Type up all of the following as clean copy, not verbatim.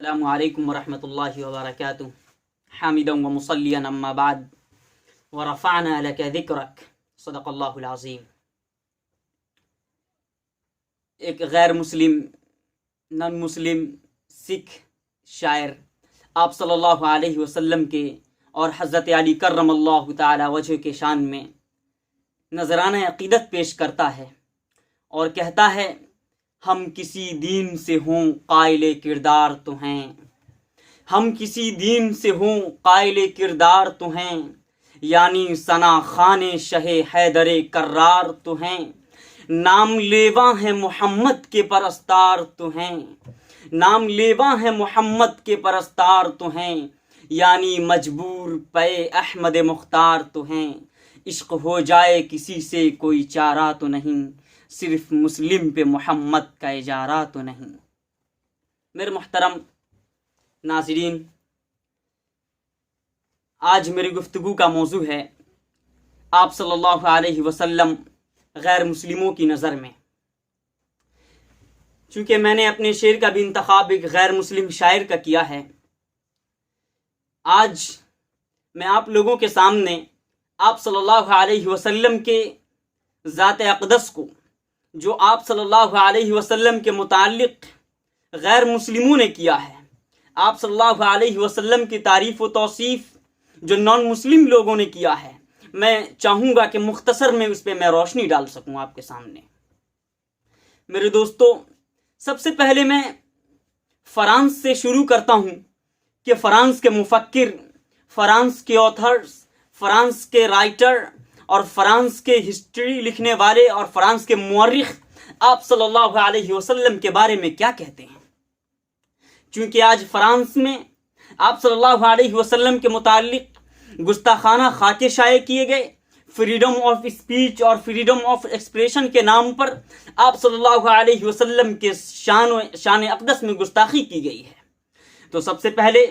السلام علیکم ورحمۃ اللہ وبرکاتہ حامدا و مصلیا اما بعد ورفعنا لك ذکرک صدق اللہ العظیم۔ ایک غیر مسلم نان مسلم سکھ شاعر آپ صلی اللہ علیہ وسلم کے اور حضرت علی کرم اللہ تعالی وجہ کے شان میں نذرانہ عقیدت پیش کرتا ہے اور کہتا ہے، ہم کسی دین سے ہوں قائل کردار تو ہیں، ہم کسی دین سے ہوں قائل کردار تو ہیں، یعنی ثنا خان شہ حیدر کرار تو ہیں، نام لیوا ہیں محمد کے پرستار تو ہیں، نام لیوا ہیں محمد کے پرستار تو ہیں، یعنی مجبور پے احمد مختار تو ہیں، عشق ہو جائے کسی سے کوئی چارہ تو نہیں، صرف مسلم پہ محمد کا اجارہ تو نہیں۔ میرے محترم ناظرین، آج میری گفتگو کا موضوع ہے آپ صلی اللہ علیہ وسلم غیر مسلموں کی نظر میں۔ چونکہ میں نے اپنے شعر کا بھی انتخاب ایک غیر مسلم شاعر کا کیا ہے، آج میں آپ لوگوں کے سامنے آپ صلی اللہ علیہ وسلم کے ذات اقدس کو، جو آپ صلی اللہ علیہ وسلم کے متعلق غیر مسلموں نے کیا ہے، آپ صلی اللہ علیہ وسلم کی تعریف و توصیف جو نان مسلم لوگوں نے کیا ہے، میں چاہوں گا کہ مختصر میں اس پہ میں روشنی ڈال سکوں آپ کے سامنے۔ میرے دوستو، سب سے پہلے میں فرانس سے شروع کرتا ہوں کہ فرانس کے مفکر، فرانس کے آتھرز، فرانس کے رائٹر اور فرانس کے ہسٹری لکھنے والے اور فرانس کے مورخ آپ صلی اللہ علیہ وسلم کے بارے میں کیا کہتے ہیں۔ چونکہ آج فرانس میں آپ صلی اللہ علیہ وسلم کے متعلق گستاخانہ خاکے شائع کیے گئے، فریڈم آف اسپیچ اور فریڈم آف ایکسپریشن کے نام پر آپ صلی اللہ علیہ وسلم کے شان اقدس میں گستاخی کی گئی ہے۔ تو سب سے پہلے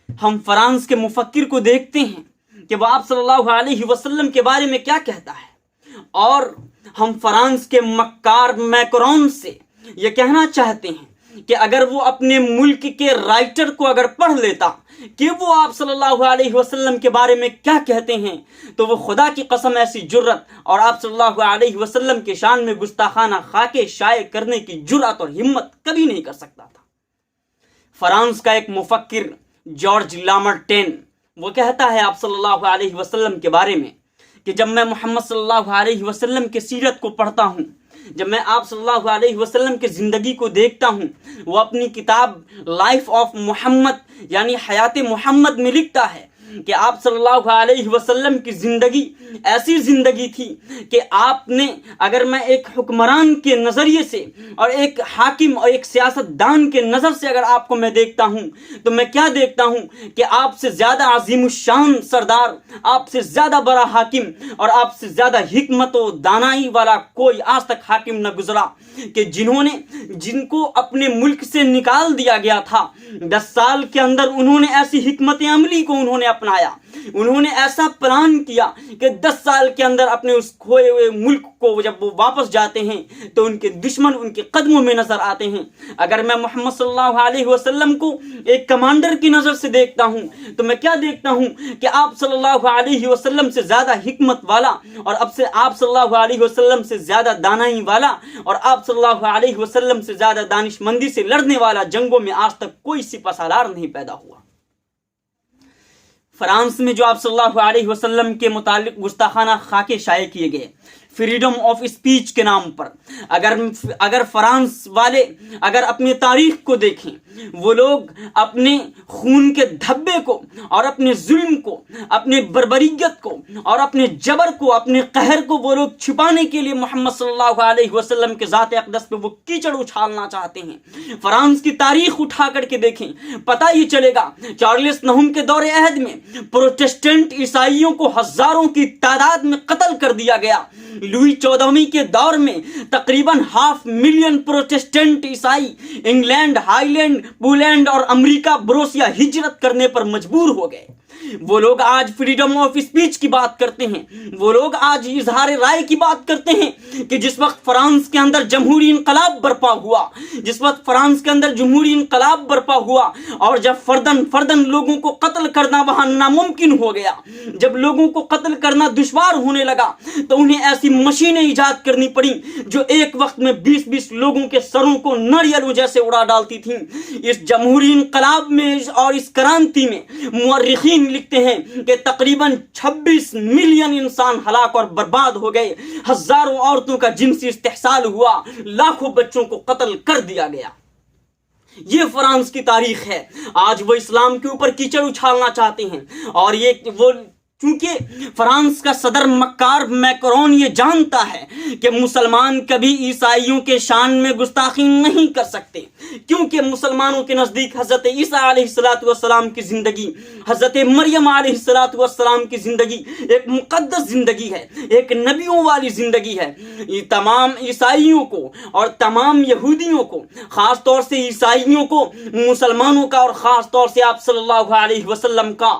ہم فرانس کے مفکر کو دیکھتے ہیں کہ وہ آپ صلی اللہ علیہ وسلم کے بارے میں کیا کہتا ہے، اور ہم فرانس کے مکار میکرون سے یہ کہنا چاہتے ہیں کہ اگر وہ اپنے ملک کے رائٹر کو اگر پڑھ لیتا کہ وہ آپ صلی اللہ علیہ وسلم کے بارے میں کیا کہتے ہیں، تو وہ خدا کی قسم ایسی جرت اور آپ صلی اللہ علیہ وسلم کے شان میں گستاخانہ خاکے شائع کرنے کی جرات اور ہمت کبھی نہیں کر سکتا تھا۔ فرانس کا ایک مفکر جارج لامارٹین وہ کہتا ہے آپ صلی اللہ علیہ وسلم کے بارے میں کہ جب میں محمد صلی اللہ علیہ وسلم کے سیرت کو پڑھتا ہوں، جب میں آپ صلی اللہ علیہ وسلم کے زندگی کو دیکھتا ہوں، وہ اپنی کتاب لائف آف محمد یعنی حیات محمد میں لکھتا ہے کہ آپ صلی اللہ علیہ وسلم کی زندگی ایسی زندگی تھی کہ آپ نے، اگر میں ایک حکمران کے نظریے سے اور ایک حاکم اور ایک سیاست دان کے نظر سے اگر آپ کو میں دیکھتا ہوں تو میں کیا دیکھتا ہوں کہ آپ سے زیادہ عظیم الشان سردار، آپ سے زیادہ بڑا حاکم اور آپ سے زیادہ حکمت و دانائی والا کوئی آج تک حاکم نہ گزرا، کہ جن کو اپنے ملک سے نکال دیا گیا تھا، 10 سال کے اندر انہوں نے ایسی حکمت عملی کو انہوں نے اپنایا، انہوں نے ایسا پلان کیا کہ 10 سال کے اندر اپنے اس کھوئے ہوئے ملک کو جب وہ واپس جاتے ہیں تو ان کے دشمن ان کے قدموں میں نظر آتے ہیں۔ اگر میں محمد صلی اللہ علیہ وسلم کو ایک کمانڈر کی نظر سے دیکھتا ہوں تو میں کیا دیکھتا ہوں کہ آپ صلی اللہ علیہ وسلم سے زیادہ حکمت والا اور آپ صلی اللہ علیہ وسلم سے زیادہ دانائی والا اور آپ صلی اللہ علیہ وسلم سے زیادہ دانش مندی سے لڑنے والا جنگوں میں آج تک کوئی سپہ سالار نہیں پیدا ہوا۔ فرانس میں جو آپ صلی اللہ علیہ وسلم کے متعلق گستاخانہ خاکے شائع کیے گئے فریڈم آف اسپیچ کے نام پر، اگر فرانس والے اگر اپنی تاریخ کو دیکھیں، وہ لوگ اپنے خون کے دھبے کو اور اپنے ظلم کو، اپنے بربریت کو اور اپنے جبر کو، اپنے قہر کو وہ لوگ چھپانے کے لیے محمد صلی اللہ علیہ وسلم کے ذات اقدس پہ وہ کیچڑ اچھالنا چاہتے ہیں۔ فرانس کی تاریخ اٹھا کر کے دیکھیں، پتہ یہ چلے گا چارلس نہم کے دور عہد میں پروٹسٹنٹ عیسائیوں کو ہزاروں کی تعداد میں قتل کر دیا گیا۔ لوئی 14ویں کے دور میں تقریباً 500,000 پروٹسٹنٹ عیسائی انگلینڈ، ہائیلینڈ، پولینڈ اور امریکہ بروسیا ہجرت کرنے پر مجبور ہو گئے۔ وہ لوگ آج فریڈم آف اسپیچ کی بات کرتے ہیں، وہ لوگ آج اظہار رائے کی بات کرتے ہیں کہ جس وقت فرانس کے اندر جمہوری انقلاب برپا ہوا، جس وقت فرانس کے اندر جمہوری انقلاب برپا ہوا اور جب فردن لوگوں کو قتل کرنا وہاں ناممکن ہو گیا، جب لوگوں کو قتل کرنا دشوار ہونے لگا تو انہیں ایسی مشینیں ایجاد کرنی پڑی جو ایک وقت میں 20 لوگوں کے سروں کو ناریلوں جیسے اڑا ڈالتی تھیں۔ اس جمہوری انقلاب میں اور اس کرانتی میں مورخین لکھتے ہیں کہ تقریباً 26 ملین انسان ہلاک اور برباد ہو گئے، ہزاروں عورتوں کا جنسی استحصال ہوا، لاکھوں بچوں کو قتل کر دیا گیا۔ یہ فرانس کی تاریخ ہے۔ آج وہ اسلام کے اوپر کیچڑ اچھالنا چاہتے ہیں، اور وہ چونکہ فرانس کا صدر مکار میکرون یہ جانتا ہے کہ مسلمان کبھی عیسائیوں کے شان میں گستاخی نہیں کر سکتے، کیونکہ مسلمانوں کے نزدیک حضرت عیسیٰ علیہ السلام کی زندگی، حضرت مریم علیہ السلام کی زندگی ایک مقدس زندگی ہے، ایک نبیوں والی زندگی ہے۔ تمام عیسائیوں کو اور تمام یہودیوں کو، خاص طور سے عیسائیوں کو، مسلمانوں کا اور خاص طور سے آپ صلی اللہ علیہ وسلم کا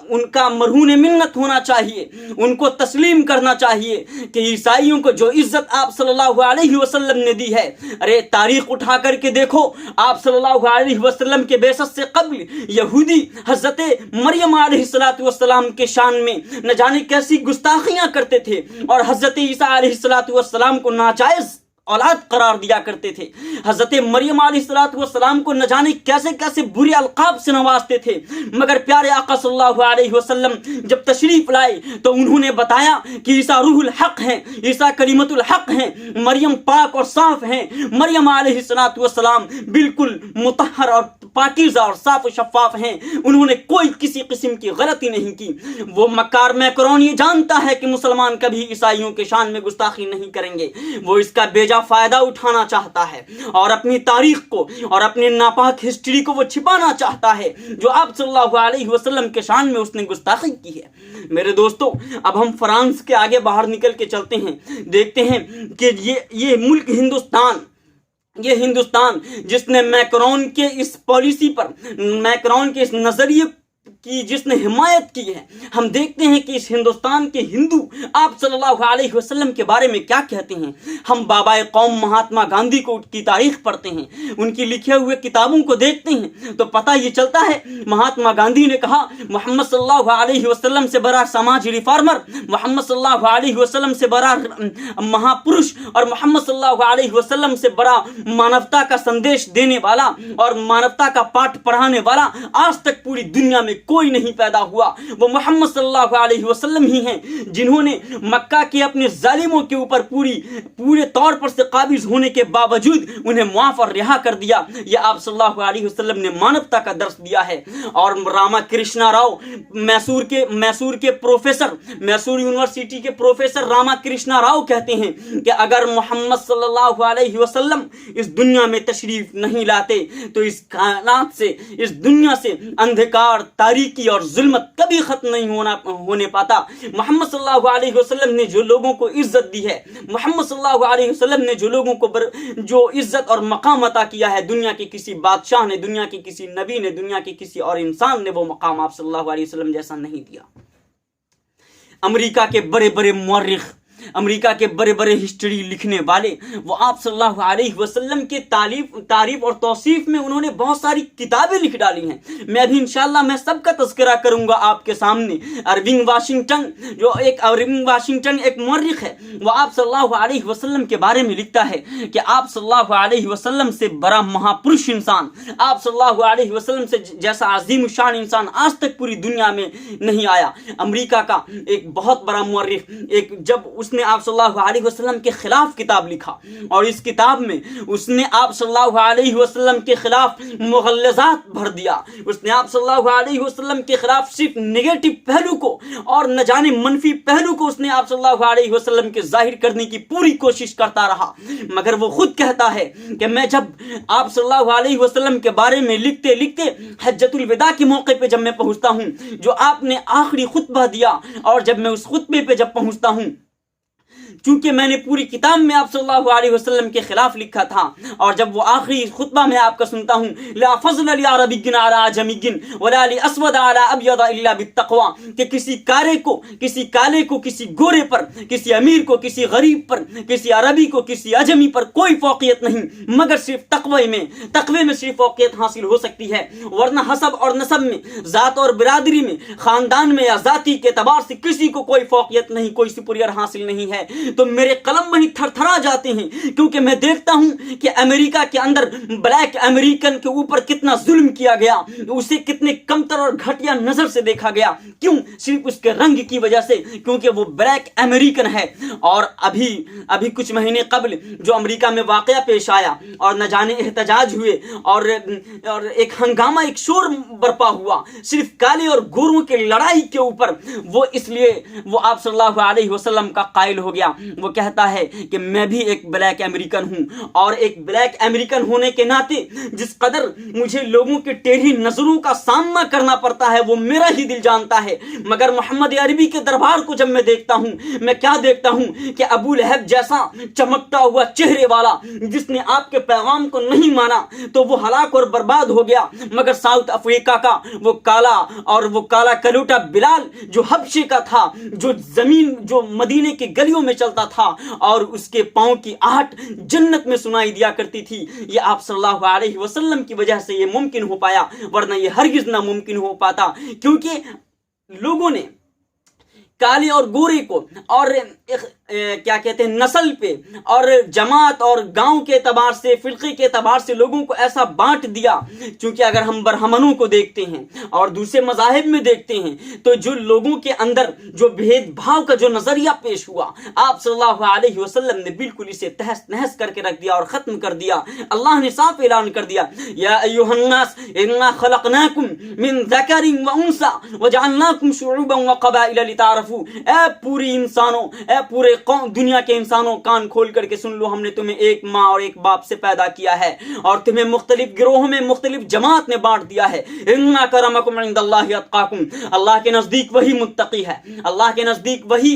ان کا مرہون منت ہونا چاہیے، ان کو تسلیم کرنا چاہیے کہ عیسائیوں کو جو عزت آپ صلی اللہ علیہ وسلم نے دی ہے، ارے تاریخ اٹھا کر کے دیکھو، آپ صلی اللہ علیہ وسلم کے بعثت سے قبل یہودی حضرت مریم علیہ السلام کے شان میں نہ جانے کیسی گستاخیاں کرتے تھے، اور حضرت عیسیٰ علیہ السلام کو ناجائز اولاد قرار دیا کرتے تھے، حضرت مریم علیہ السلام کو نہ جانے کیسے کیسے برے القاب سے نوازتے تھے، مگر پیارے آقا صلی اللہ علیہ وسلم جب تشریف لائے تو انہوں نے بتایا کہ عیسیٰ روح الحق ہیں، عیسیٰ کلمت الحق ہیں، مریم پاک اور صاف ہیں، مریم علیہ السلام بالکل مطہر اور پاکیزہ اور صاف و شفاف ہیں، انہوں نے کوئی کسی قسم کی غلطی نہیں کی۔ وہ مکار میکرون یہ جانتا ہے کہ مسلمان کبھی عیسائیوں کے شان میں گستاخی نہیں کریں گے، وہ اس کا بیجا فائدہ اٹھانا چاہتا ہے اور اپنی تاریخ کو اور اپنے ناپاک ہسٹری کو وہ چھپانا چاہتا ہے جو آپ صلی اللہ علیہ وسلم کے شان میں اس نے گستاخی کی ہے۔ میرے دوستو، اب ہم فرانس کے آگے باہر نکل کے چلتے ہیں، دیکھتے ہیں کہ یہ ملک ہندوستان جس نے میکرون کے اس پالیسی پر، میکرون کے اس نظریے کی جس نے حمایت کی ہے، ہم دیکھتے ہیں کہ اس ہندوستان کے ہندو آپ صلی اللہ علیہ وسلم کے بارے میں کیا کہتے ہیں۔ ہم بابا قوم مہاتما گاندھی کی تاریخ پڑھتے ہیں، ان کی لکھے ہوئے کتابوں کو دیکھتے ہیں تو پتہ یہ چلتا ہے مہاتما گاندھی نے کہا محمد صلی اللہ علیہ وسلم سے بڑا سماجی ریفارمر، محمد صلی اللہ علیہ وسلم سے بڑا مہاپرش اور محمد صلی اللہ علیہ وسلم سے بڑا مانوتا کا سندیش دینے والا اور مانوتا کا پاٹ پڑھانے والا آج تک پوری دنیا میں کوئی نہیں پیدا ہوا۔ وہ محمد صلی اللہ علیہ وسلم ہی ہیں جنہوں نے مکہ کے اپنے ظالموں کے اوپر پورے طور پر سے قابض ہونے کے باوجود انہیں معاف اور رہا کر دیا۔ یہ آپ صلی اللہ علیہ وسلم نے مانوتا کا درس دیا ہے۔ اور راما کرشنا راؤ، میسور کے پروفیسر، میسور یونیورسٹی کے پروفیسر راما کرشنا راؤ کہتے ہیں کہ اگر محمد صلی اللہ علیہ وسلم اس دنیا میں تشریف نہیں لاتے تو اس کائنات سے، اس دنیا سے اندھکار، تاریکی اور ظلمت کبھی ختم نہیں ہونے پاتا۔ محمد صلی اللہ علیہ وسلم نے جو لوگوں کو عزت دی ہے، محمد صلی اللہ علیہ وسلم نے جو لوگوں کو جو عزت اور مقام عطا کیا ہے، دنیا کے کسی بادشاہ نے، دنیا کے کسی نبی نے، دنیا کے کسی اور انسان نے وہ مقام آپ صلی اللہ علیہ وسلم جیسا نہیں دیا۔ امریکہ کے بڑے بڑے مورخ، امریکہ کے بڑے بڑے ہسٹری لکھنے والے، وہ آپ صلی اللہ علیہ وسلم کے تعریف اور توصیف میں انہوں نے بہت ساری کتابیں لکھ ڈالی ہیں۔ میں ابھی انشاءاللہ میں سب کا تذکرہ کروں گا آپ کے سامنے۔ ارونگ واشنگٹن ایک مورخ ہے، وہ آپ صلی اللہ علیہ وسلم کے بارے میں لکھتا ہے کہ آپ صلی اللہ علیہ وسلم سے بڑا مہاپرش انسان، آپ صلی اللہ علیہ وسلم سے جیسا عظیم الشان انسان آج تک پوری دنیا میں نہیں آیا۔ امریکہ کا ایک بہت بڑا مورخ، جب اس نے آپ صلی اللہ علیہ وسلم کے خلاف کتاب لکھا اور اس کتاب میں اس نے آپ صلی اللہ علیہ وسلم کے خلاف مغلظات بھر دیا، اس نے آپ صلی اللہ علیہ وسلم کے خلاف صرف نگیٹو پہلو کو اور نہ جانے منفی پہلو کو اس نے آپ صلی اللہ علیہ وسلم کے ظاہر کرنے کی پوری کوشش کرتا رہا، مگر وہ خود کہتا ہے کہ میں جب آپ صلی اللہ علیہ وسلم کے بارے میں لکھتے لکھتے حجۃ الوداع کے موقع پہ جب میں پہنچتا ہوں، جو آپ نے آخری خطبہ دیا، اور جب میں اس خطبے پہ جب پہنچتا ہوں چونکہ میں نے پوری کتاب میں آپ صلی اللہ علیہ وسلم کے خلاف لکھا تھا، اور جب وہ آخری خطبہ میں آپ کا سنتا ہوں، لا فضل لعربی علی عجمی ولا لاسود علی ابیض الا بالتقوی، کہ کسی کالے کو کسی گورے پر، کسی امیر کو کسی غریب پر، کسی عربی کو کسی عجمی پر کوئی فوقیت نہیں مگر صرف تقوی میں صرف فوقیت حاصل ہو سکتی ہے، ورنہ حسب اور نسب میں، ذات اور برادری میں، خاندان میں یا ذاتی کے اعتبار سے کسی کو کوئی فوقیت نہیں، کوئی سپیریئر حاصل نہیں ہے۔ تو میرے قلم وہیں تھر تھرا جاتے ہیں، کیونکہ میں دیکھتا ہوں کہ امریکہ کے اندر بلیک امریکن کے اوپر کتنا ظلم کیا گیا، اسے کتنے کمتر اور گھٹیا نظر سے دیکھا گیا، کیوں؟ صرف اس کے رنگ کی وجہ سے، کیونکہ وہ بلیک امریکن ہے۔ اور ابھی کچھ مہینے قبل جو امریکہ میں واقعہ پیش آیا اور نہ جانے احتجاج ہوئے اور ایک ہنگامہ، ایک شور برپا ہوا صرف کالے اور گوروں کے لڑائی کے اوپر، وہ اس لیے وہ آپ صلی اللہ علیہ وسلم کا قائل ہو گیا۔ وہ کہتا ہے کہ میں بھی ایک بلیک امریکن ہوں، اور ایک بلیک امریکن ہونے کے ناطے جس قدر مجھے لوگوں کے ٹیڑھی نظروں کا سامنا کرنا پڑتا ہے وہ میرا ہی دل جانتا ہے، مگر محمد عربی کے دربار کو جب میں دیکھتا ہوں، میں کیا دیکھتا ہوں کہ ابو لہب جیسا چمکتا ہوا چہرے والا جس نے آپ کے پیغام کو نہیں مانا تو وہ ہلاک اور برباد ہو گیا، مگر ساؤتھ افریقہ کا وہ کالا کلوٹا بلال جو حبشے کا تھا، جو مدینے کے گلیوں میں چلتا تھا اور اس کے پاؤں کی آہٹ جنت میں سنائی دیا کرتی تھی، یہ آپ صلی اللہ علیہ وسلم کی وجہ سے یہ ممکن ہو پایا، ورنہ یہ ہرگز ناممکن ہو پاتا، کیونکہ لوگوں نے کالے اور گورے کو اور کیا کہتے ہیں نسل پہ اور جماعت اور گاؤں کے اعتبار سے، فرقے کے اعتبار سے لوگوں کو ایسا بانٹ دیا۔ چونکہ اگر ہم برہمنوں کو دیکھتے ہیں اور دوسرے مذاہب میں دیکھتے ہیں تو جو لوگوں کے اندر جو بھید بھاؤ کا جو نظریہ پیش ہوا، آپ صلی اللہ علیہ وسلم نے بالکل اسے تہس نہس کر کے رکھ دیا اور ختم کر دیا۔ اللہ نے صاف اعلان کر دیا، یا ایھا الناس انا خلقناکم من ذکر و انثی وجعلناکم شعوبا وقبائل لتعارفوا۔ اے پوری انسانوں، اے پورے دنیا کے انسانوں، کان کھول کر کے سن لو، ہم نے تمہیں ایک ماں اور ایک باپ سے پیدا کیا ہے اور تمہیں مختلف گروہوں میں مختلف جماعت نے بانٹ دیا ہے۔ ان اکرمکم عند اللہ اتقاکم، اللہ کے نزدیک وہی متقی ہے، اللہ کے نزدیک وہی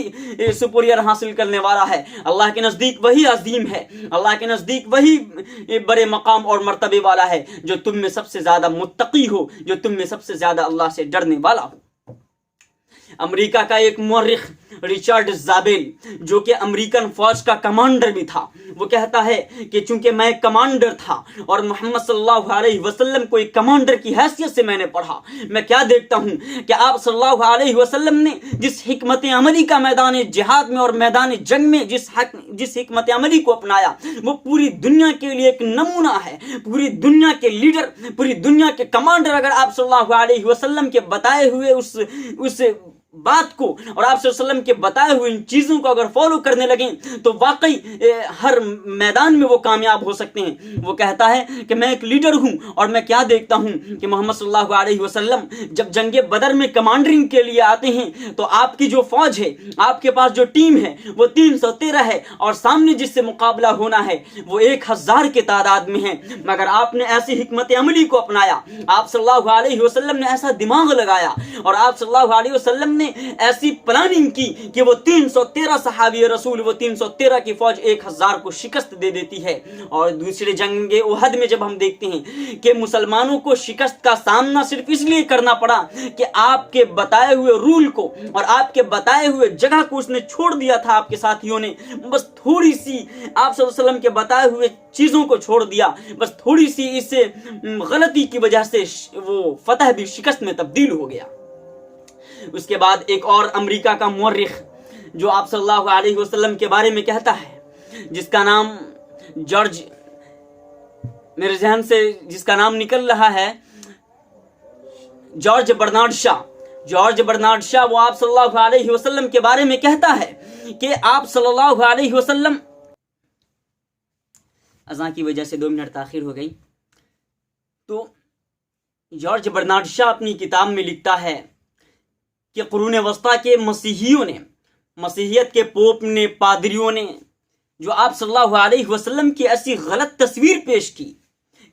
سپیریئر حاصل کرنے والا ہے، اللہ کے نزدیک وہی عظیم ہے، اللہ کے نزدیک وہی بڑے مقام اور مرتبے والا ہے جو تم میں سب سے زیادہ متقی ہو، جو تم میں سب سے زیادہ اللہ سے ڈرنے والا ہو۔ امریکہ کا ایک مورخ ریچارڈ زابیل جو کہ امریکن فوج کا کمانڈر بھی تھا، وہ کہتا ہے کہ چونکہ میں ایک کمانڈر تھا اور محمد صلی اللہ علیہ وسلم کو ایک کمانڈر کی حیثیت سے میں نے پڑھا، میں کیا دیکھتا ہوں کہ آپ صلی اللہ علیہ وسلم نے جس حکمت عملی کا میدان جہاد میں اور میدان جنگ میں جس حکمت عملی کو اپنایا وہ پوری دنیا کے لیے ایک نمونہ ہے، پوری دنیا کے لیڈر، پوری دنیا کے کمانڈر اگر آپ صلی اللہ علیہ وسلم کے بتائے ہوئے اس بات کو اور آپ صلی اللہ علیہ وسلم کے بتائے ہوئے ان چیزوں کو اگر فالو کرنے لگیں تو واقعی ہر میدان میں وہ کامیاب ہو سکتے ہیں۔ وہ کہتا ہے کہ میں ایک لیڈر ہوں اور میں کیا دیکھتا ہوں کہ محمد صلی اللہ علیہ وسلم جب جنگ بدر میں کمانڈرنگ کے لیے آتے ہیں تو آپ کی جو فوج ہے، آپ کے پاس جو ٹیم ہے وہ 313 ہے اور سامنے جس سے مقابلہ ہونا ہے وہ 1000 کے تعداد میں ہے، مگر آپ نے ایسی حکمت عملی کو اپنایا، آپ صلی اللہ علیہ وسلم نے ایسا دماغ لگایا اور آپ صلی اللہ علیہ وسلم نے ایسی پلاننگ کی کہ وہ 313 صحابی رسول، وہ 313 کی فوج 1000 کو شکست دے دیتی ہے۔ اور دوسرے جنگ احد میں جب ہم دیکھتے ہیں کہ مسلمانوں کو شکست کا سامنا صرف اس لیے کرنا پڑا کہ آپ کے بتائے ہوئے رول کو اور آپ کے بتائے ہوئے جگہ کو اس نے چھوڑ دیا تھا، آپ کے ساتھیوں نے بس تھوڑی سی آپ صلی اللہ علیہ وسلم کے بتائے ہوئے چیزوں کو چھوڑ دیا، بس تھوڑی سی اس غلطی کی وجہ سے وہ فتح بھی شکست میں تبدیل ہو گیا۔ اس کے بعد ایک اور امریکہ کا مورخ جو آپ صلی اللہ علیہ وسلم کے بارے میں کہتا ہے، جس کا نام میرے ذہن سے جس کا نام نکل رہا ہے جارج برنارڈ شاہ، وہ آپ صلی اللہ علیہ وسلم کے بارے میں کہتا ہے کہ آپ صلی اللہ علیہ وسلم، اذان کی وجہ سے 2 منٹ تاخیر ہو گئی، تو جارج برنارڈ شاہ اپنی کتاب میں لکھتا ہے کہ قرون وسطیٰ کے مسیحیوں نے، مسیحیت کے پوپ نے، پادریوں نے جو آپ صلی اللہ علیہ وسلم کی ایسی غلط تصویر پیش کی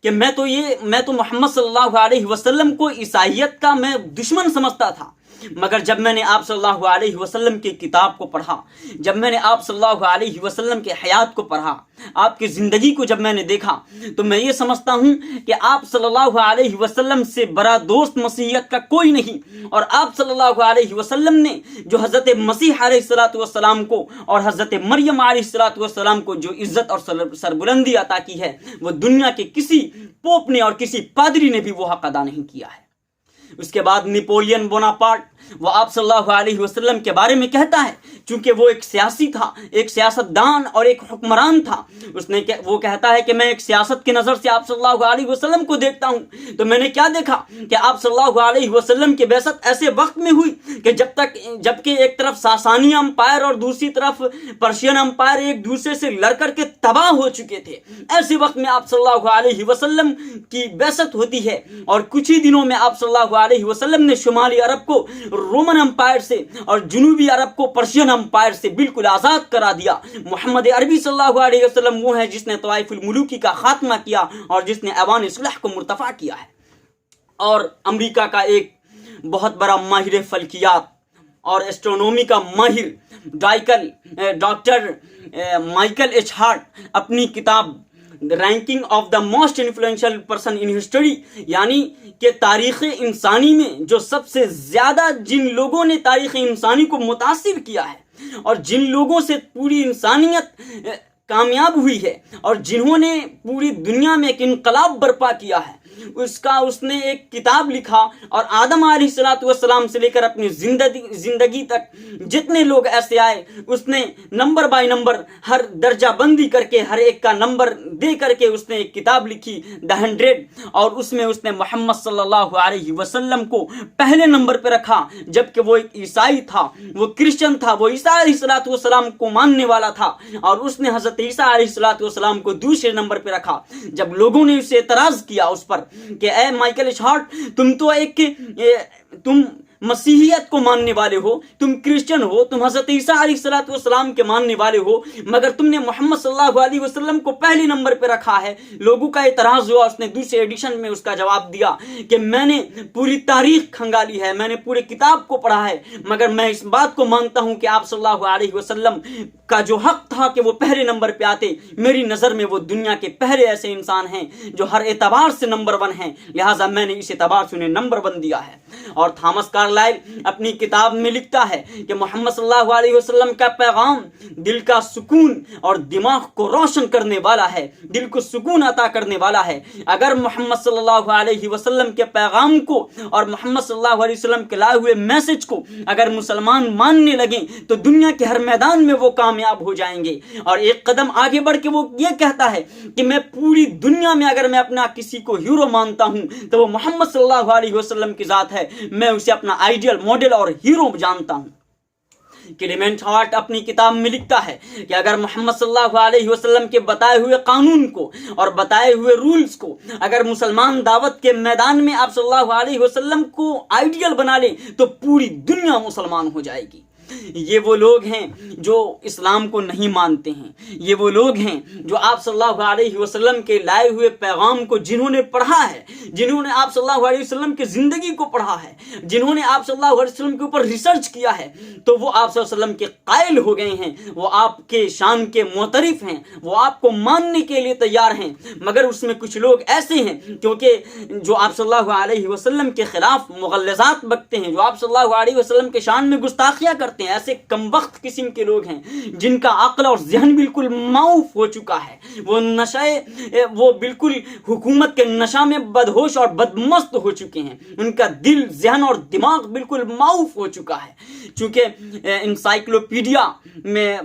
کہ میں تو محمد صلی اللہ علیہ وسلم کو عیسائیت کا میں دشمن سمجھتا تھا، مگر جب میں نے آپ صلی اللہ علیہ وسلم کی کتاب کو پڑھا، جب میں نے آپ صلی اللہ علیہ وسلم کے حیات کو پڑھا، آپ کی زندگی کو جب میں نے دیکھا، تو میں یہ سمجھتا ہوں کہ آپ صلی اللہ علیہ وسلم سے بڑا دوست مسیحیت کا کوئی نہیں، اور آپ صلی اللہ علیہ وسلم نے جو حضرت مسیح علیہ الصلوۃ والسلام کو اور حضرت مریم علیہ الصلوۃ والسلام کو جو عزت اور سربلندی عطا کی ہے، وہ دنیا کے کسی پوپ نے اور کسی پادری نے بھی وہ حق ادا نہیں کیا ہے۔ اس کے بعد نیپولین بوناپارٹ وہ آپ صلی اللہ علیہ وسلم کے بارے میں کہتا ہے، چونکہ وہ ایک سیاسی تھا، ایک سیاست دان اور ایک حکمران تھا، وہ کہتا ہے کہ میں ایک سیاست کی نظر سے آپ صلی اللہ علیہ وسلم کو دیکھتا ہوں، تو میں نے کیا دیکھا کہ آپ صلی اللہ علیہ وسلم کی بعثت ایسے وقت میں ہوئی کہ جبکہ ایک طرف ساسانی امپائر اور دوسری طرف پرشین امپائر ایک دوسرے سے لڑ کر کے تباہ ہو چکے تھے، ایسے وقت میں آپ صلی اللہ علیہ وسلم کی بعثت ہوتی ہے، اور کچھ ہی دنوں میں آپ صلی اللہ علیہ وسلم نے شمالی عرب کو رومن امپائر سے اور جنوبی عرب کو پرشین امپائر سے بالکل آزاد کرا دیا۔ محمد عربی صلی اللہ علیہ وسلم وہ ہے جس نے طوائف الملوکی کا خاتمہ کیا اور جس نے ایوان اصلاح کو مرتفع کیا ہے۔ اور امریکہ کا ایک بہت بڑا ماہر فلکیات اور ایسٹرونومی کا ماہر ڈاکٹر مائیکل ایچ ہارٹ اپنی کتاب ranking of the most influential person in history, یعنی کہ تاریخ انسانی میں جو سب سے زیادہ جن لوگوں نے تاریخ انسانی کو متاثر کیا ہے اور جن لوگوں سے پوری انسانیت کامیاب ہوئی ہے اور جنہوں نے پوری دنیا میں ایک انقلاب برپا کیا ہے، اس نے ایک کتاب لکھا، اور آدم علیہ الصلوۃ والسلام سے لے کر اپنی زندگی تک جتنے لوگ ایسے آئے، اس نے نمبر بائی نمبر ہر درجہ بندی کر کے ہر ایک کا نمبر دے کر کے اس نے ایک کتاب لکھی دا 100، اور اس میں اس نے محمد صلی اللہ علیہ وسلم کو پہلے نمبر پہ رکھا، جبکہ وہ ایک عیسائی تھا، وہ کرسچن تھا، وہ عیسیٰ علیہ الصلوۃ والسلام کو ماننے والا تھا، اور اس نے حضرت عیسیٰ علیہ الصلوۃ والسلام کو دوسرے نمبر پہ رکھا۔ جب لوگوں نے اسے اعتراض کیا اس پر کہ اے مائیکل ایچ ہارٹ، تم مسیحیت کو ماننے والے ہو، تم کرسچن ہو، تم حضرت عیسیٰ علیہ الصلوۃ والسلام کے ماننے والے ہو، مگر تم نے محمد صلی اللہ علیہ وسلم کو پہلے نمبر پہ رکھا ہے۔ لوگوں کا اعتراض ہوا، اس نے دوسرے ایڈیشن میں اس کا جواب دیا کہ میں نے پوری تاریخ کھنگالی ہے، میں نے پوری کتاب کو پڑھا ہے، مگر میں اس بات کو مانتا ہوں کہ آپ صلی اللہ علیہ وسلم کا جو حق تھا کہ وہ پہلے نمبر پہ آتے، میری نظر میں وہ دنیا کے پہلے ایسے انسان ہیں جو ہر اعتبار سے نمبر 1 ہیں، لہٰذا میں نے اس اعتبار سے انہیں نمبر 1 دیا ہے۔ اور تھامس کارلائل اپنی کتاب میں لکھتا ہے کہ محمد صلی اللہ علیہ وسلم کا پیغام دل کا سکون اور دماغ کو روشن کرنے والا ہے، دل کو سکون عطا کرنے والا ہے۔ اگر محمد صلی اللہ علیہ وسلم کے پیغام کو اور محمد صلی اللہ علیہ وسلم کے لائے ہوئے میسج کو اگر مسلمان ماننے لگیں تو دنیا کے ہر میدان میں وہ کامیاب ہو جائیں گے۔ اور ایک قدم آگے بڑھ کے وہ یہ کہتا ہے کہ میں پوری دنیا میں اگر میں اپنا کسی کو ہیرو مانتا ہوں تو وہ محمد صلی اللہ علیہ وسلم کی ذات ہے، میں اسے اپنا آئیڈیل، ماڈل اور ہیرو جانتا ہوں۔ کلیمنٹ ہارٹ اپنی کتاب میں لکھتا ہے کہ اگر محمد صلی اللہ علیہ وسلم کے بتائے ہوئے قانون کو اور بتائے ہوئے رولز کو اگر مسلمان دعوت کے میدان میں آپ صلی اللہ علیہ وسلم کو آئیڈیل بنا لیں تو پوری دنیا مسلمان ہو جائے گی۔ یہ وہ لوگ ہیں جو اسلام کو نہیں مانتے ہیں، یہ وہ لوگ ہیں جو آپ صلی اللہ علیہ وسلم کے لائے ہوئے پیغام کو جنہوں نے پڑھا ہے، جنہوں نے آپ صلی اللہ علیہ وسلم کی زندگی کو پڑھا ہے، جنہوں نے آپ صلی اللہ علیہ وسلم کے اوپر ریسرچ کیا ہے، تو وہ آپ صلی اللہ علیہ وسلم کے قائل ہو گئے ہیں، وہ آپ کے شان کے معترف ہیں، وہ آپ کو ماننے کے لیے تیار ہیں۔ مگر اس میں کچھ لوگ ایسے ہیں کیونکہ جو آپ صلی اللہ علیہ وسلم کے خلاف مغلظات بکتے ہیں، جو آپ صلی اللہ علیہ وسلم کے شان میں گستاخیاں کرتے ہیں، ایسے کم وقت قسم کے لوگ ہیں جن کا عقل اور ذہن بالکل معوف ہو چکا ہے، وہ بالکل حکومت کے نشہ میں بدہوش اور بدمست ہو چکے ہیں، ان کا دل، ذہن اور دماغ بالکل معوف ہو چکا ہے۔ چونکہ انسائکلوپیڈیا میں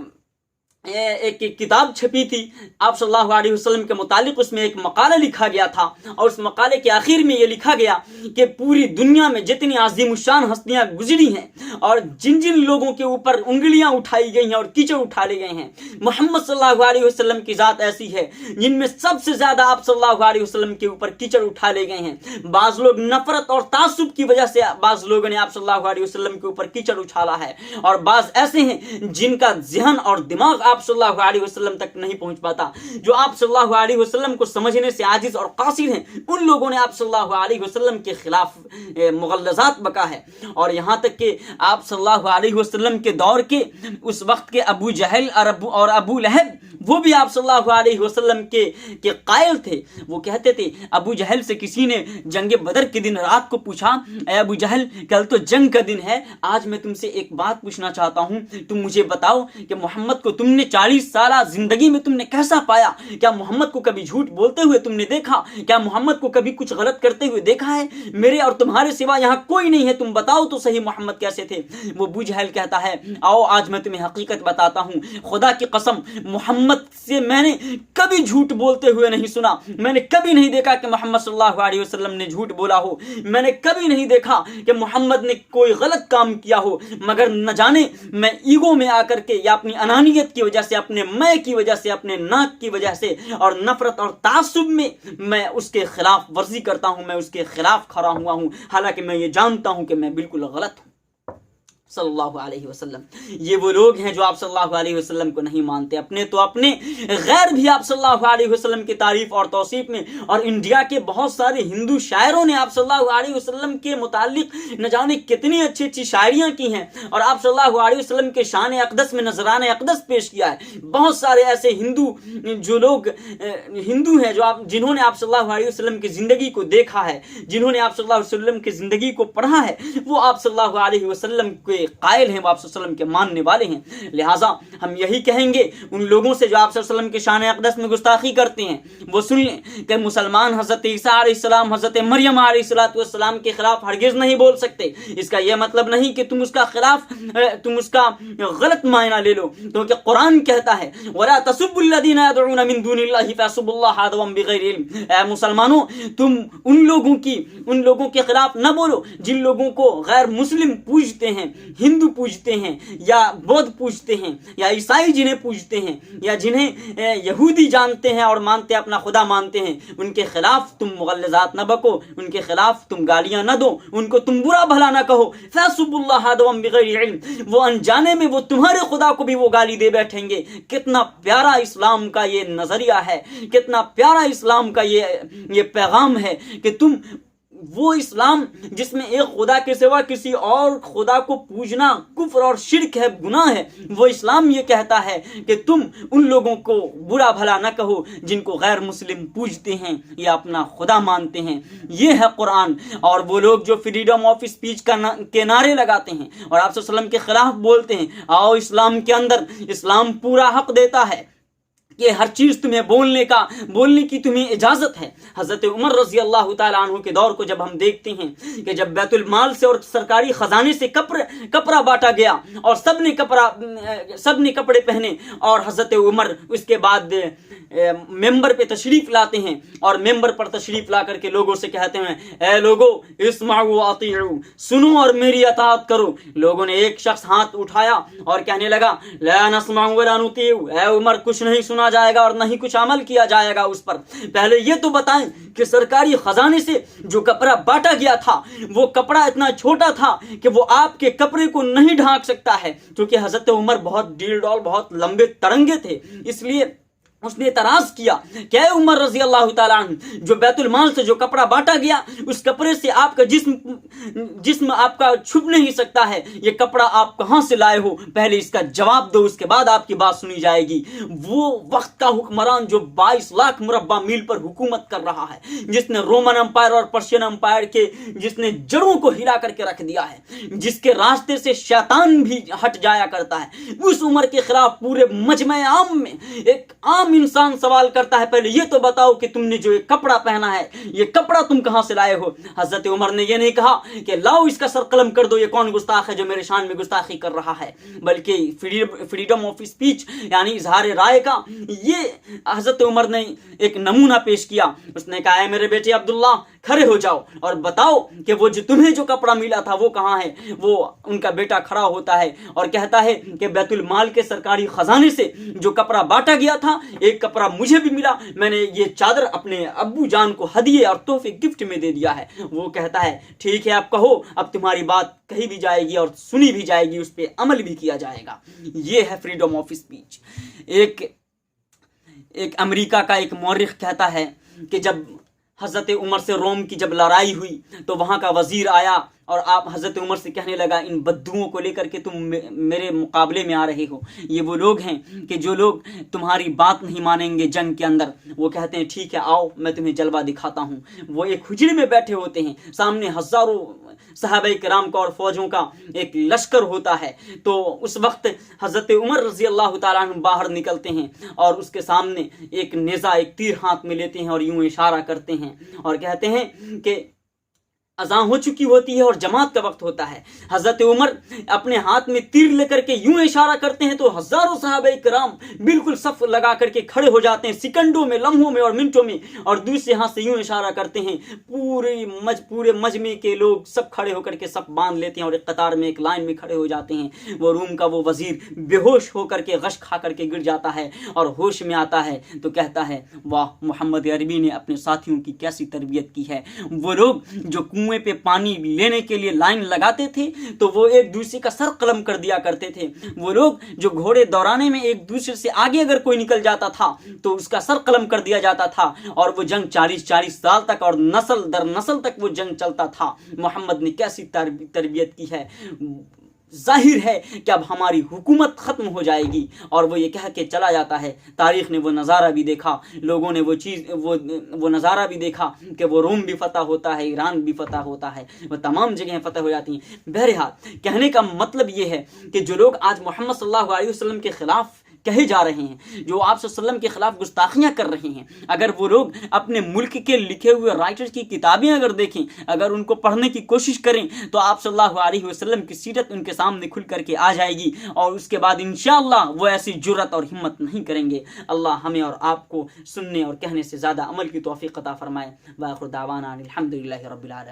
ایک کتاب چھپی تھی آپ صلی اللہ علیہ وسلم کے متعلق، اس میں ایک مقالہ لکھا گیا تھا، اور اس مقالے کے آخر میں یہ لکھا گیا کہ پوری دنیا میں جتنی عظیم الشان ہستیاں گزری ہیں اور جن جن لوگوں کے اوپر انگلیاں اٹھائی گئی ہیں اور کیچڑ اٹھا لے گئے ہیں، محمد صلی اللہ علیہ وسلم کی ذات ایسی ہے جن میں سب سے زیادہ آپ صلی اللہ علیہ وسلم کے اوپر کیچڑ اٹھا لے گئے ہیں۔ بعض لوگ نفرت اور تعصب کی وجہ سے بعض لوگوں نے آپ صلی اللہ علیہ وسلم کے اوپر کیچڑ اچھالا ہے، اور بعض ایسے ہیں جن کا ذہن اور دماغ آپ صلی اللہ علیہ وسلم تک نہیں پہنچ پاتا. جو آپ صلی اللہ علیہ وسلم کو سمجھنے سے عاجز اور قاصر ہیں, ان لوگوں نے آپ صلی اللہ علیہ وسلم کے خلاف مغلظات بکا ہے. اور یہاں تک کہ آپ صلی اللہ علیہ وسلم کے دور کے اس وقت کے ابو جہل اور ابو لہب وہ بھی آپ صلی اللہ علیہ وسلم کے قائل تھے. وہ کہتے تھے, ابو جہل سے کسی نے جنگ بدر کے دن رات کو پوچھا, اے ابو جہل کل تو جنگ کا دن ہے, آج میں تم سے ایک بات پوچھنا چاہتا ہوں, تم مجھے بتاؤ کہ محمد کو تم نے 40 سالہ زندگی میں تم نے کیسا پایا؟ کیا محمد کو کبھی جھوٹ بولتے ہوئے تم نے دیکھا؟ کیا محمد کو کبھی کچھ غلط کرتے ہوئے دیکھا ہے؟ میرے اور تمہارے سوا یہاں کوئی نہیں ہے, تم بتاؤ تو صحیح محمد کیسے تھے؟ وہ ابو جہل کہتا ہے, آؤ آج میں تمہیں حقیقت بتاتا ہوں. خدا کی قسم محمد سے میں نے کبھی جھوٹ بولتے ہوئے نہیں سنا. میں نے کبھی نہیں دیکھا کہ محمد صلی اللہ علیہ وسلم نے جھوٹ بولا ہو. میں نے کبھی نہیں دیکھا کہ محمد نے کوئی غلط کام کیا ہو, مگر نہ جانے میں ایگو میں آ کر کے یا اپنی انانیت کی وجہ سے, اپنے میں کی وجہ سے, اپنے ناک کی وجہ سے اور نفرت اور تعصب میں اس کے خلاف ورزی کرتا ہوں, میں اس کے خلاف کھڑا ہوا ہوں, حالانکہ میں یہ جانتا ہوں کہ میں بالکل غلط ہوں. صلی اللہ علیہ وسلم. یہ وہ لوگ ہیں جو آپ صلی اللہ علیہ وسلم کو نہیں مانتے. اپنے تو اپنے, غیر بھی آپ صلی اللہ علیہ وسلم کی تعریف اور توصیف میں, اور انڈیا کے بہت سارے ہندو شاعروں نے آپ صلی اللہ علیہ وسلم کے متعلق نہ جانے کتنی اچھی اچھی شاعریاں کی ہیں, اور آپ صلی اللہ علیہ وسلم کے شان اقدس میں نذران اقدس پیش کیا ہے. بہت سارے ایسے ہندو جو لوگ ہندو ہیں جو جنہوں نے آپ صلی اللہ علیہ وسلم کی زندگی کو دیکھا ہے, جنہوں نے آپ صلی اللہ علیہ وسلم کی زندگی کو پڑھا ہے, وہ آپ صلی اللہ علیہ وسلم کے قائل ہیں, وہ آپ صلی اللہ علیہ وسلم کے ماننے والے ہیں. لہٰذا ہم یہی کہیں گے ان لوگوں سے جو آپ صلی اللہ علیہ وسلم کے شان اقدس میں گستاخی کرتے ہیں, وہ سن لیں کہ مسلمان حضرت عیسیٰ علیہ السلام, حضرت مریم علیہ السلام کے خلاف ہرگز نہیں بول سکتے. اس کا یہ مطلب نہیں کہ تم اس کا غلط معنی لے لو, کیونکہ قرآن کہتا ہے وَلَا تَسُبُّوا الَّذِينَ يَدْعُونَ مِن دُونِ اللَّهِ فَيَسُبُّوا اللَّهَ عَدْوًا بِغَيْرِ عِلْمٍ. اے مسلمانوں, تم ان لوگوں کے خلاف نہ بولو جن لوگوں کو غیر مسلم پوجتے ہیں, ہندو پوجتے ہیں, یا بودھ پوجتے ہیں, یا عیسائی جنہیں پوجتے ہیں, یا جنہیں یہودی جانتے ہیں اور مانتے اپنا خدا مانتے ہیں, ان کے خلاف تم مغلظات نہ بکو, ان کے خلاف تم گالیاں نہ دو, ان کو تم برا بھلا نہ کہو. فَيَسُبُّوا اللَّهَ عَدْوًا بِغَيْرِ عِلْمٍ. وہ انجانے میں وہ تمہارے خدا کو بھی وہ گالی دے بیٹھیں گے. کتنا پیارا اسلام کا یہ نظریہ ہے, کتنا پیارا اسلام کا یہ پیغام ہے کہ تم وہ اسلام جس میں ایک خدا کے سوا کسی اور خدا کو پوجنا کفر اور شرک ہے, گناہ ہے, وہ اسلام یہ کہتا ہے کہ تم ان لوگوں کو برا بھلا نہ کہو جن کو غیر مسلم پوجتے ہیں یا اپنا خدا مانتے ہیں. یہ ہے قرآن. اور وہ لوگ جو فریڈم آف اسپیچ کے نعرے لگاتے ہیں اور آپ صلی اللہ علیہ وسلم کے خلاف بولتے ہیں, آؤ اسلام کے اندر اسلام پورا حق دیتا ہے کہ ہر چیز تمہیں بولنے کی تمہیں اجازت ہے. حضرت عمر رضی اللہ تعالیٰ عنہ کے دور کو جب ہم دیکھتے ہیں کہ جب بیت المال سے اور سرکاری خزانے سے کپڑا بانٹا گیا اور سب نے کپڑے پہنے, اور حضرت عمر اس کے بعد ممبر پہ تشریف لاتے ہیں اور ممبر پر تشریف لا کر کے لوگوں سے کہتے ہیں, اے لوگو اسمعوا واطیعوا, سنو اور میری اطاعت کرو. لوگوں نے ایک شخص ہاتھ اٹھایا اور کہنے لگا لا نسمع ولا نطیع. اے عمر, کچھ نہیں سنا جائے گا اور نہ ہی کچھ عمل کیا جائے گا اس پر. پہلے یہ تو بتائیں کہ سرکاری خزانے سے جو کپڑا بانٹا گیا تھا وہ کپڑا اتنا چھوٹا تھا کہ وہ آپ کے کپڑے کو نہیں ڈھانک سکتا ہے, کیونکہ حضرت عمر بہت ڈیل ڈال, بہت لمبے ترنگے تھے. اس لیے اس نے اعتراض کیا کہ اے عمر رضی اللہ تعالیٰ عنہ, جو بیت المال سے جو کپڑا بانٹا گیا اس کپڑے سے آپ کا جسم آپ کا چھپ نہیں سکتا ہے, یہ کپڑا آپ کہاں سے لائے ہو؟ پہلے اس کا جواب دو, اس کے بعد آپ کی بات سنی جائے گی. وہ وقت کا حکمران جو 22 لاکھ مربع میل پر حکومت کر رہا ہے, جس نے رومن امپائر اور پرشین امپائر کے جس نے جڑوں کو ہلا کر کے رکھ دیا ہے, جس کے راستے سے شیطان بھی ہٹ جایا کرتا ہے, اس عمر کے خلاف پورے مجمع عام میں ایک عام انسان سوال کرتا ہے, پہلے یہ تو بتاؤ کہ تم نے جو یہ کپڑا پہنا ہے یہ کپڑا تم کہاں سے لائے ہو؟ حضرت عمر نے یہ نہیں کہا کہ لاؤ اس کا سر قلم کر دو, یہ کون گستاخ ہے جو میرے شان میں گستاخی کر رہا ہے, بلکہ فریڈم آف اسپیچ یعنی اظہار رائے کا یہ حضرت عمر نے ایک نمونہ پیش کیا. اس نے کہا, اے میرے بیٹے عبداللہ, کھڑے ہو جاؤ اور بتاؤ کہ وہ جو تمہیں جو کپڑا ملا تھا وہ کہاں ہے. وہ ان کا بیٹا کھڑا ہوتا ہے اور کہتا ہے کہ بیت المال کے سرکاری خزانے سے جو کپڑا بانٹا گیا تھا ایک کپڑا مجھے بھی ملا, میں نے یہ چادر اپنے ابو جان کو ہدیے اور تحفے گفٹ میں دے دیا ہے. وہ کہتا ہے ٹھیک ہے آپ کہو, اب تمہاری بات کہی بھی جائے گی اور سنی بھی جائے گی, اس پہ عمل بھی کیا جائے گا. یہ ہے فریڈم آف اسپیچ. ایک امریکہ کا ایک مورخ کہتا ہے کہ جب حضرت عمر سے روم کی جب لڑائی ہوئی تو وہاں کا وزیر آیا اور آپ حضرت عمر سے کہنے لگا ان بدوؤں کو لے کر کے تم میرے مقابلے میں آ رہے ہو, یہ وہ لوگ ہیں کہ جو لوگ تمہاری بات نہیں مانیں گے جنگ کے اندر. وہ کہتے ہیں ٹھیک ہے آؤ میں تمہیں جلوہ دکھاتا ہوں. وہ ایک حجرے میں بیٹھے ہوتے ہیں, سامنے ہزاروں صحابہ کرام کا اور فوجوں کا ایک لشکر ہوتا ہے. تو اس وقت حضرت عمر رضی اللہ تعالیٰ عنہ باہر نکلتے ہیں اور اس کے سامنے ایک نیزہ ایک تیر ہاتھ میں لیتے ہیں اور یوں اشارہ کرتے ہیں اور کہتے ہیں کہ اذان ہو چکی ہوتی ہے اور جماعت کا وقت ہوتا ہے. حضرت عمر اپنے ہاتھ میں تیر لے کر کے یوں اشارہ کرتے ہیں تو ہزاروں صحابہ کرام بالکل صف لگا کر کے کھڑے ہو جاتے ہیں سیکنڈوں میں, لمحوں میں اور منٹوں میں, اور دوسرے ہاتھ سے یوں اشارہ کرتے ہیں. پورے مجمع کے لوگ سب کھڑے ہو کر کے صف باندھ لیتے ہیں اور ایک قطار میں ایک لائن میں کھڑے ہو جاتے ہیں. وہ روم کا وہ وزیر بے ہوش ہو کر کے غش کھا کر کے گر جاتا ہے اور ہوش میں آتا ہے تو کہتا ہے واہ محمد عربی نے اپنے ساتھیوں کی کیسی تربیت کی ہے. وہ لوگ جو کنویں پہ پانی لینے کے لیے لائن لگاتے تھے تو وہ ایک دوسرے کا سر قلم کر دیا کرتے تھے. وہ لوگ جو گھوڑے دورانے میں ایک دوسرے سے آگے اگر کوئی نکل جاتا تھا تو اس کا سر قلم کر دیا جاتا تھا, اور وہ جنگ 40 سال تک اور نسل در نسل تک وہ جنگ چلتا تھا. محمد نے کیسی تربیت کی ہے. ظاہر ہے کہ اب ہماری حکومت ختم ہو جائے گی, اور وہ یہ کہہ کے چلا جاتا ہے. تاریخ نے وہ نظارہ بھی دیکھا, لوگوں نے وہ نظارہ بھی دیکھا کہ وہ روم بھی فتح ہوتا ہے, ایران بھی فتح ہوتا ہے, وہ تمام جگہیں فتح ہو جاتی ہیں. بہرحال کہنے کا مطلب یہ ہے کہ جو لوگ آج محمد صلی اللہ علیہ وسلم کے خلاف کہے جا رہے ہیں, جو آپ صلی اللہ علیہ وسلم کے خلاف گستاخیاں کر رہے ہیں, اگر وہ لوگ اپنے ملک کے لکھے ہوئے رائٹر کی کتابیں اگر دیکھیں, اگر ان کو پڑھنے کی کوشش کریں تو آپ صلی اللہ علیہ وسلم کی سیرت ان کے سامنے کھل کر کے آ جائے گی, اور اس کے بعد انشاءاللہ وہ ایسی جرأت اور ہمت نہیں کریں گے. اللہ ہمیں اور آپ کو سننے اور کہنے سے زیادہ عمل کی توفیق عطا فرمائے. وآخر دعوانا الحمدللہ رب العالمین.